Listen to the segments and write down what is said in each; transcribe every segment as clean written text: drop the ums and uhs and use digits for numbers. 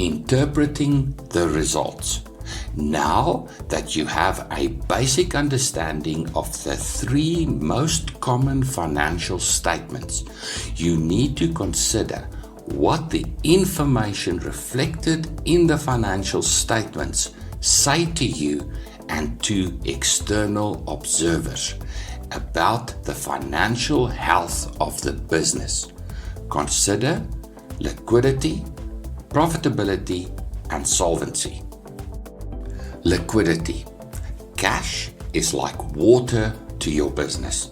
Interpreting the results. Now that you have a basic understanding of the three most common financial statements, you need to consider what the information reflected in the financial statements say to you and to external observers about the financial health of the business. Consider liquidity, profitability, and solvency. Liquidity. Cash is like water to your business.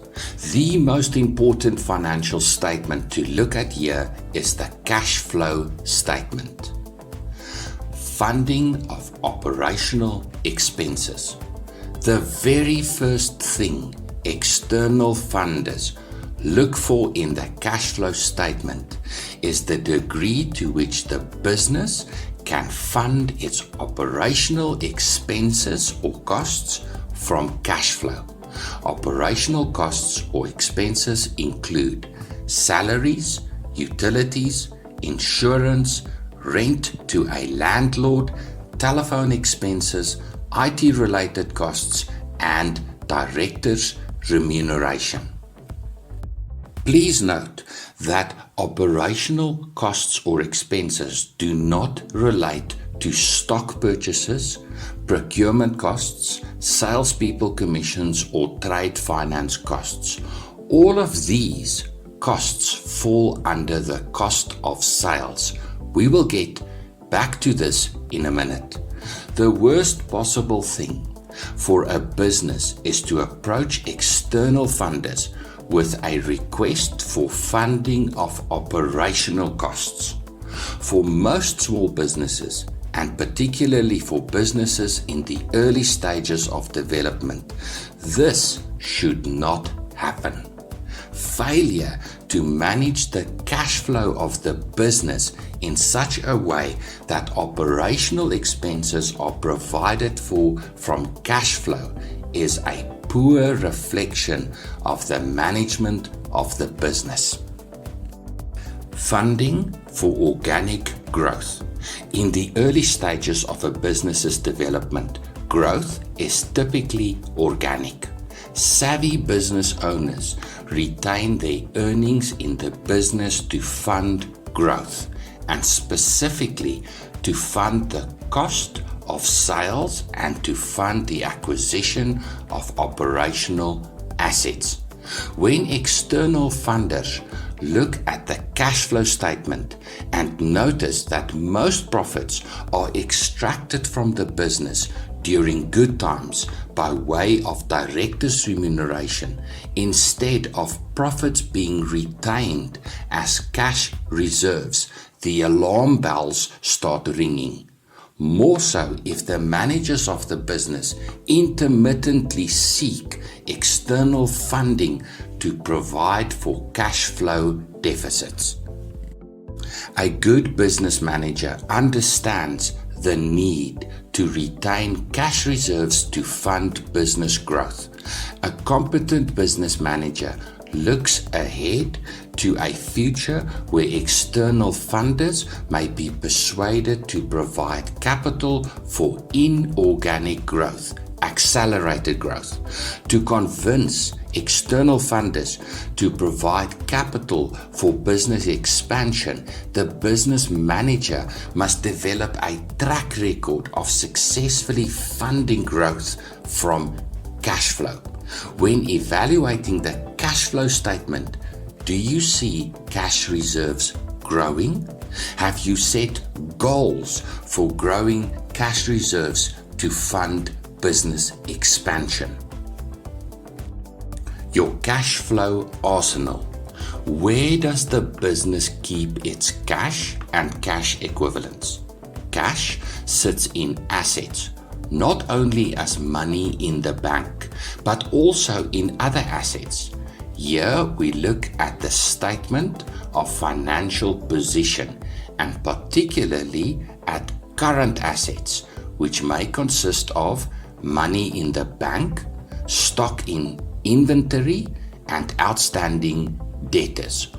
The most important financial statement to look at here is the cash flow statement. Funding of operational expenses. The very first thing external funders look for in the cash flow statement is the degree to which the business can fund its operational expenses or costs from cash flow. Operational costs or expenses include salaries, utilities, insurance, rent to a landlord, telephone expenses, IT-related costs, and directors' remuneration. Please note that operational costs or expenses do not relate to stock purchases, procurement costs, salespeople commissions, or trade finance costs. All of these costs fall under the cost of sales. We will get back to this in a minute. The worst possible thing for a business is to approach external funders with a request for funding of operational costs. For most small businesses, and particularly for businesses in the early stages of development, this should not happen. Failure to manage the cash flow of the business in such a way that operational expenses are provided for from cash flow is a poor reflection of the management of the business. Funding for organic growth. In the early stages of a business's development, growth is typically organic. Savvy business owners retain their earnings in the business to fund growth, and specifically to fund the cost of sales and to fund the acquisition of operational assets. When external funders look at the cash flow statement and notice that most profits are extracted from the business during good times by way of directors' remuneration instead of profits being retained as cash reserves, the alarm bells start ringing. More so if the managers of the business intermittently seek external funding to provide for cash flow deficits. A good business manager understands the need to retain cash reserves to fund business growth. A competent business manager looks ahead to a future where external funders may be persuaded to provide capital for inorganic growth, accelerated growth. To convince external funders to provide capital for business expansion, the business manager must develop a track record of successfully funding growth from cash flow. When evaluating the cash flow statement, do you see cash reserves growing? Have you set goals for growing cash reserves to fund business expansion? Your cash flow arsenal. Where does the business keep its cash and cash equivalents? Cash sits in assets, not only as money in the bank, but also in other assets. Here we look at the statement of financial position and particularly at current assets, which may consist of money in the bank, stock in inventory, and outstanding debtors.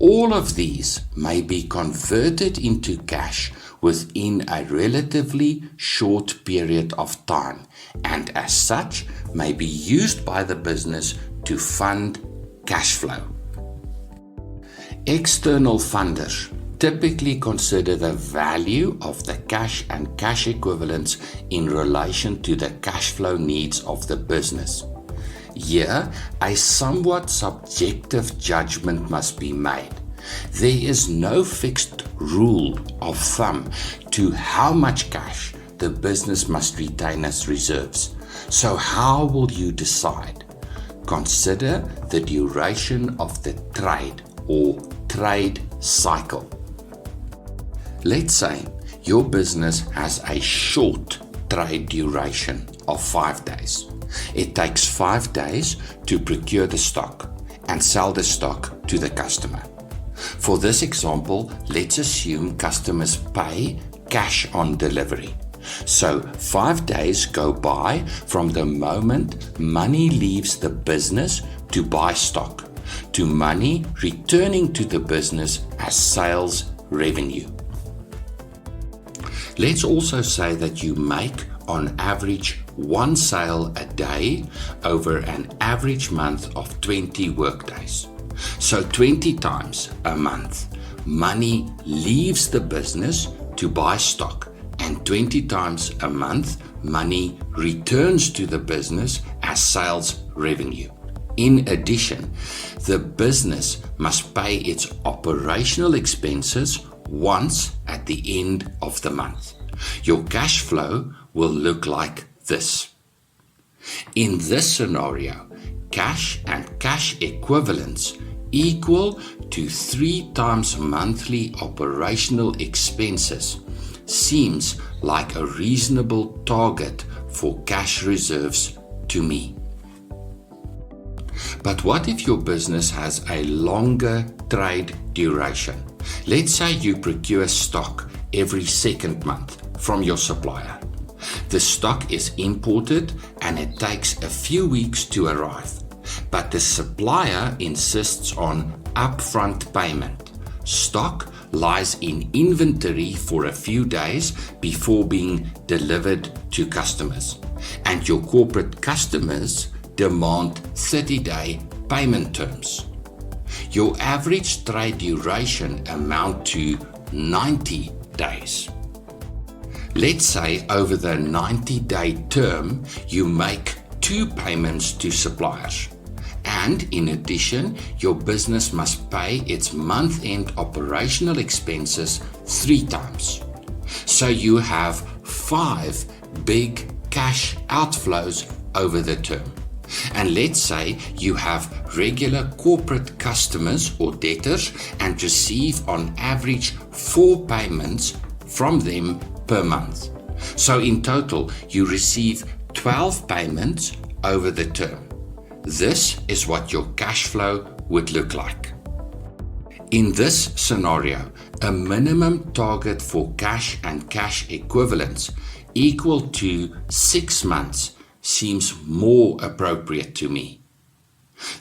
All of these may be converted into cash within a relatively short period of time, and as such may be used by the business to fund cash flow. External funders typically consider the value of the cash and cash equivalents in relation to the cash flow needs of the business. Here, a somewhat subjective judgment must be made. There is no fixed rule of thumb to how much cash the business must retain as reserves. So how will you decide? Consider the duration of the trade or trade cycle. Let's say your business has a short trade duration of 5 days. It takes 5 days to procure the stock and sell the stock to the customer. For this example, let's assume customers pay cash on delivery. So 5 days go by from the moment money leaves the business to buy stock, to money returning to the business as sales revenue. Let's also say that you make on average 1 sale a day over an average month of 20 workdays. So 20 times a month, money leaves the business to buy stock, and 20 times a month, money returns to the business as sales revenue. In addition, the business must pay its operational expenses once at the end of the month. Your cash flow will look like this. In this scenario, cash and cash equivalents equal to 3 times monthly operational expenses seems like a reasonable target for cash reserves to me. But what if your business has a longer trade duration? Let's say you procure stock every second month from your supplier. The stock is imported and it takes a few weeks to arrive, but the supplier insists on upfront payment. Stock lies in inventory for a few days before being delivered to customers, and your corporate customers demand 30-day payment terms. Your average trade duration amount to 90 days. Let's say over the 90-day term, you make 2 payments to suppliers. And in addition, your business must pay its month-end operational expenses 3 times. So you have 5 big cash outflows over the term. And let's say you have regular corporate customers or debtors and receive on average 4 payments from them per month. So in total, you receive 12 payments over the term. This is what your cash flow would look like. In this scenario, a minimum target for cash and cash equivalents equal to 6 months seems more appropriate to me.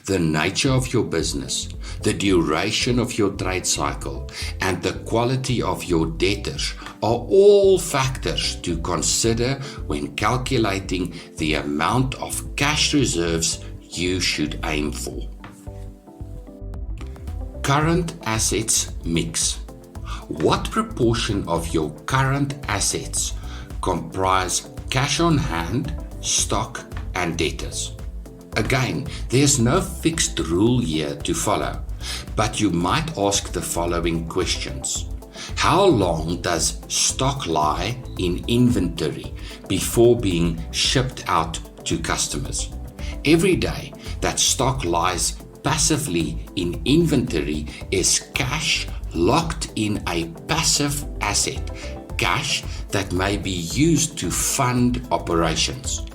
The nature of your business, the duration of your trade cycle, and the quality of your debtors are all factors to consider when calculating the amount of cash reserves you should aim for. Current assets mix. What proportion of your current assets comprise cash on hand, stock, and debtors? Again, there's no fixed rule here to follow, but you might ask the following questions. How long does stock lie in inventory before being shipped out to customers? Every day that stock lies passively in inventory is cash locked in a passive asset, cash that may be used to fund operations.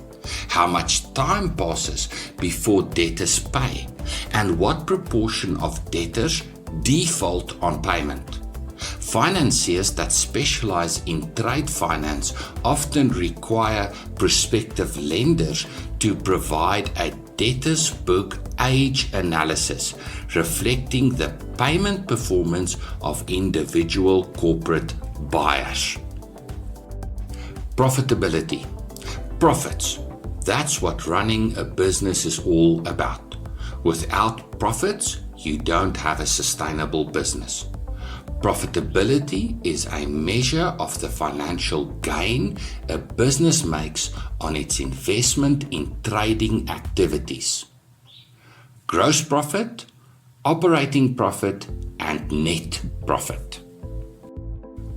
How much time passes before debtors pay, and what proportion of debtors default on payment? Financiers that specialize in trade finance often require prospective lenders to provide a debtors book age analysis reflecting the payment performance of individual corporate buyers. Profitability. Profits. That's what running a business is all about. Without profits, you don't have a sustainable business. Profitability is a measure of the financial gain a business makes on its investment in trading activities. Gross profit, operating profit, and net profit.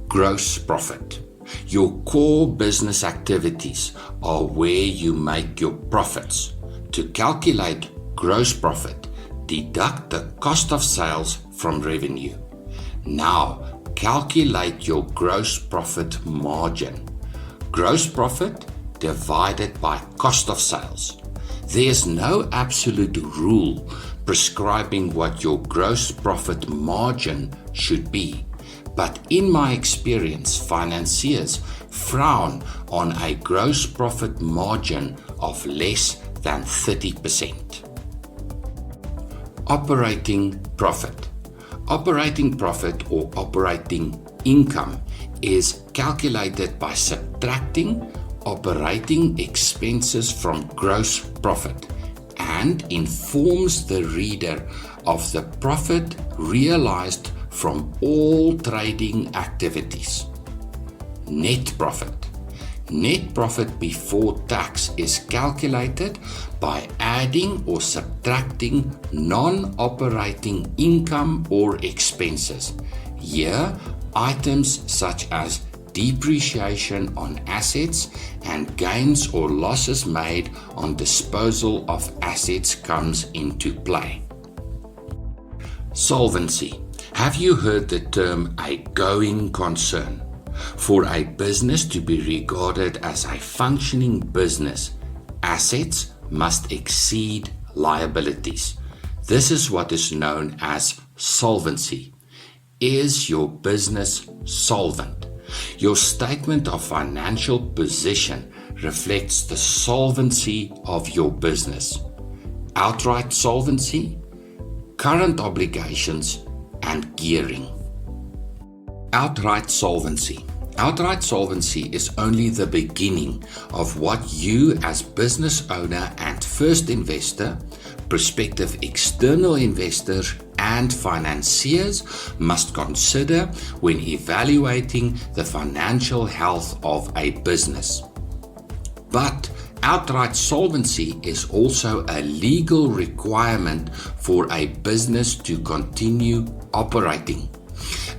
Gross profit. Your core business activities are where you make your profits. To calculate gross profit, deduct the cost of sales from revenue. Now, calculate your gross profit margin. Gross profit divided by cost of sales. There's no absolute rule prescribing what your gross profit margin should be. But in my experience, financiers frown on a gross profit margin of less than 30%. Operating profit. Operating profit or operating income is calculated by subtracting operating expenses from gross profit and informs the reader of the profit realized from all trading activities. Net profit. Net profit before tax is calculated by adding or subtracting non-operating income or expenses. Here, items such as depreciation on assets and gains or losses made on disposal of assets comes into play. Solvency. Have you heard the term a going concern? For a business to be regarded as a functioning business, assets must exceed liabilities. This is what is known as solvency. Is your business solvent? Your statement of financial position reflects the solvency of your business. Outright solvency, current obligations, and gearing. Outright solvency. Outright solvency is only the beginning of what you as business owner and first investor, prospective external investors, and financiers must consider when evaluating the financial health of a business. But outright solvency is also a legal requirement for a business to continue operating.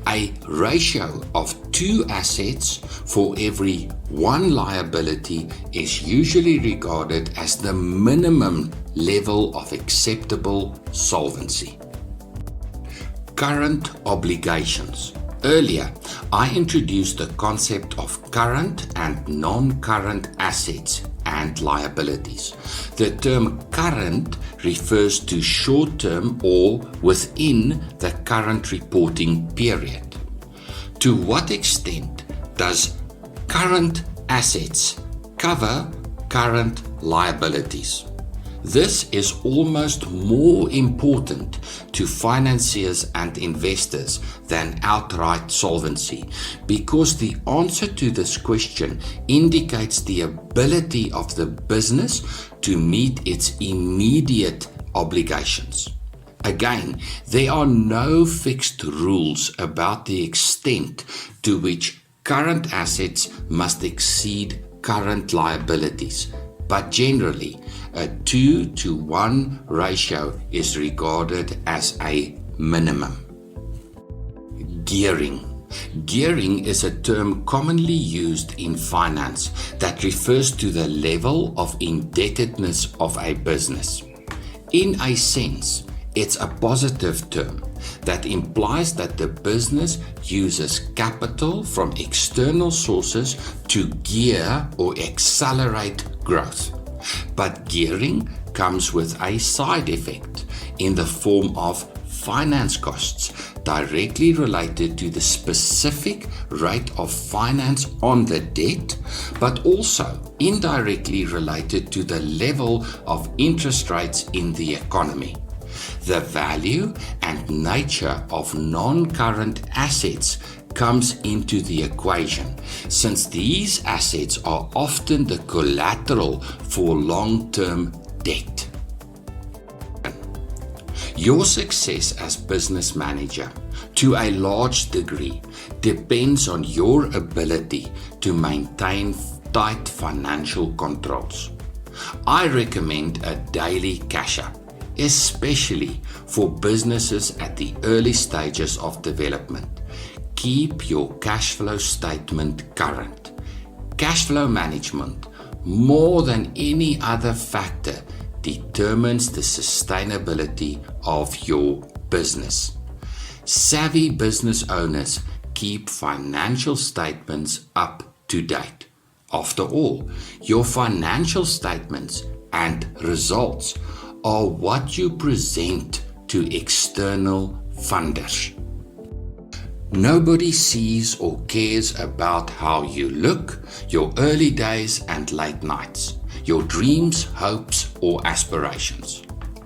A ratio of 2 assets for every 1 liability is usually regarded as the minimum level of acceptable solvency. Current obligations. Earlier, I introduced the concept of current and non-current assets and liabilities. The term current refers to short-term or within the current reporting period. To what extent does current assets cover current liabilities? This is almost more important to financiers and investors than outright solvency, because the answer to this question indicates the ability of the business to meet its immediate obligations. Again, there are no fixed rules about the extent to which current assets must exceed current liabilities, but generally, a 2-to-1 ratio is regarded as a minimum. Gearing. Gearing is a term commonly used in finance that refers to the level of indebtedness of a business. In a sense, it's a positive term that implies that the business uses capital from external sources to gear or accelerate growth. But gearing comes with a side effect in the form of finance costs directly related to the specific rate of finance on the debt, but also indirectly related to the level of interest rates in the economy. The value and nature of non-current assets comes into the equation, since these assets are often the collateral for long-term debt. Your success as business manager, to a large degree, depends on your ability to maintain tight financial controls. I recommend a daily cash-up, especially for businesses at the early stages of development. Keep your cash flow statement current. Cash flow management, more than any other factor, determines the sustainability of your business. Savvy business owners keep financial statements up to date. After all, your financial statements and results are what you present to external funders. Nobody sees or cares about how you look, your early days and late nights, your dreams, hopes, or aspirations.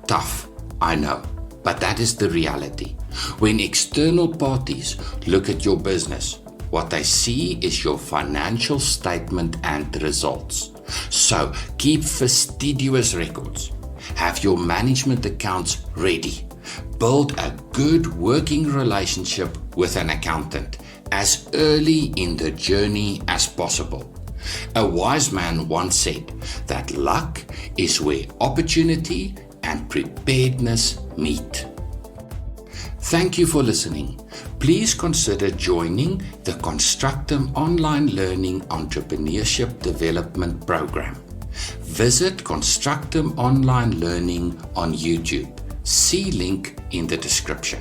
Tough, I know, but that is the reality. When external parties look at your business, what they see is your financial statement and results. So keep fastidious records. Have your management accounts ready. Build a good working relationship with an accountant as early in the journey as possible. A wise man once said that luck is where opportunity and preparedness meet. Thank you for listening. Please consider joining the Constructum Online Learning Entrepreneurship Development Program. Visit Constructum Online Learning on YouTube. See link in the description.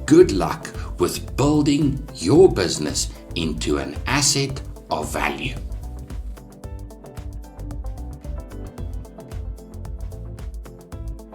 Good luck with building your business into an asset of value.